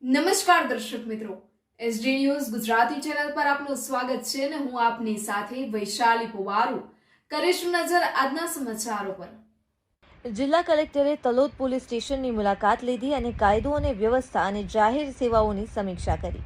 નમસ્કાર દર્શક મિત્રો, એસડી ન્યૂઝ ગુજરાતી ચેનલ પર આપનું સ્વાગત છે અને હું આપની સાથે વૈશાલી પુવારુ કરીશું નજર આજના સમાચારો પર। જિલ્લા કલેક્ટરે તલોદ પોલીસ સ્ટેશનની મુલાકાત લીધી અને કાયદો અને વ્યવસ્થા અને જાહેર સેવાઓની સમીક્ષા કરી।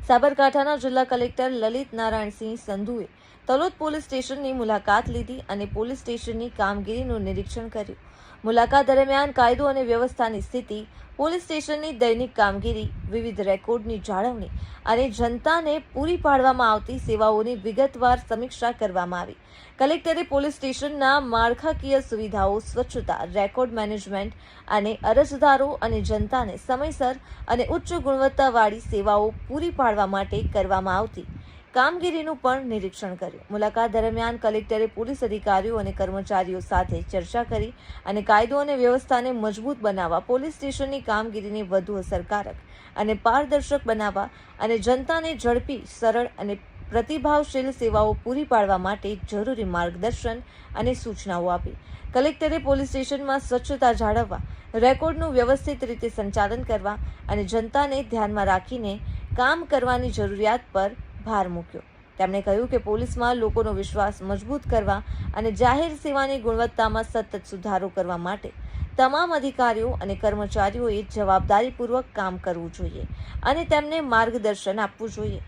સાબરકાંઠાના જિલ્લા કલેક્ટર લલિત નારાયણસિંહ સંધુએ તલોદ પોલીસ સ્ટેશનની મુલાકાત લીધી અને પોલીસ સ્ટેશનની કામગીરીનું નિરીક્ષણ કર્યું। મુલાકાત દરમિયાન કાયદો અને વ્યવસ્થાની સ્થિતિ, પોલીસ સ્ટેશનની દૈનિક કામગીરી, વિવિધ રેકોર્ડની જાળવણી અને જનતાને પૂરી પાડવામાં આવતી સેવાઓની વિગતવાર સમીક્ષા કરવામાં આવી। કલેક્ટરે પોલીસ સ્ટેશનના માળખાકીય સુવિધાઓ, સ્વચ્છતા, રેકોર્ડ મેનેજમેન્ટ અને અરજદારો અને જનતાને સમયસર અને ઉચ્ચ ગુણવત્તાવાળી સેવાઓ પૂરી પાડવા માટે કરવામાં આવતી કામગીરીનું પણ નિરીક્ષણ કર્યું। મુલાકાત દરમિયાન કલેક્ટરે પોલીસ અધિકારીઓ અને કર્મચારીઓ સાથે ચર્ચા કરી અને કાયદો અને વ્યવસ્થાને મજબૂત બનાવવા, પોલીસ સ્ટેશનની કામગીરીને વધુ અસરકારક અને પારદર્શક બનાવવા અને જનતાને ઝડપી, સરળ અને પ્રતિભાવશીલ સેવાઓ પૂરી પાડવા માટે જરૂરી માર્ગદર્શન અને સૂચનાઓ આપી। કલેક્ટરે પોલીસ સ્ટેશનમાં સ્વચ્છતા જાળવવા, રેકોર્ડનું વ્યવસ્થિત રીતે સંચાલન કરવા અને જનતાને ધ્યાનમાં રાખીને કામ કરવાની જરૂરિયાત પર ભાર મૂક્યો। તેમણે કહ્યું કે પોલીસમાં લોકોનો વિશ્વાસ મજબૂત કરવા અને જાહેર સેવાની ગુણવત્તામાં સતત સુધારો કરવા માટે તમામ અધિકારીઓ અને કર્મચારીઓએ જવાબદારીપૂર્વક કામ કરવું જોઈએ અને તેમને માર્ગદર્શન આપવું જોઈએ।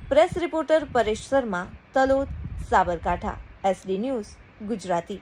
Press reporter Paresh Sharma, Talod, Sabarkantha, SD news Gujarati.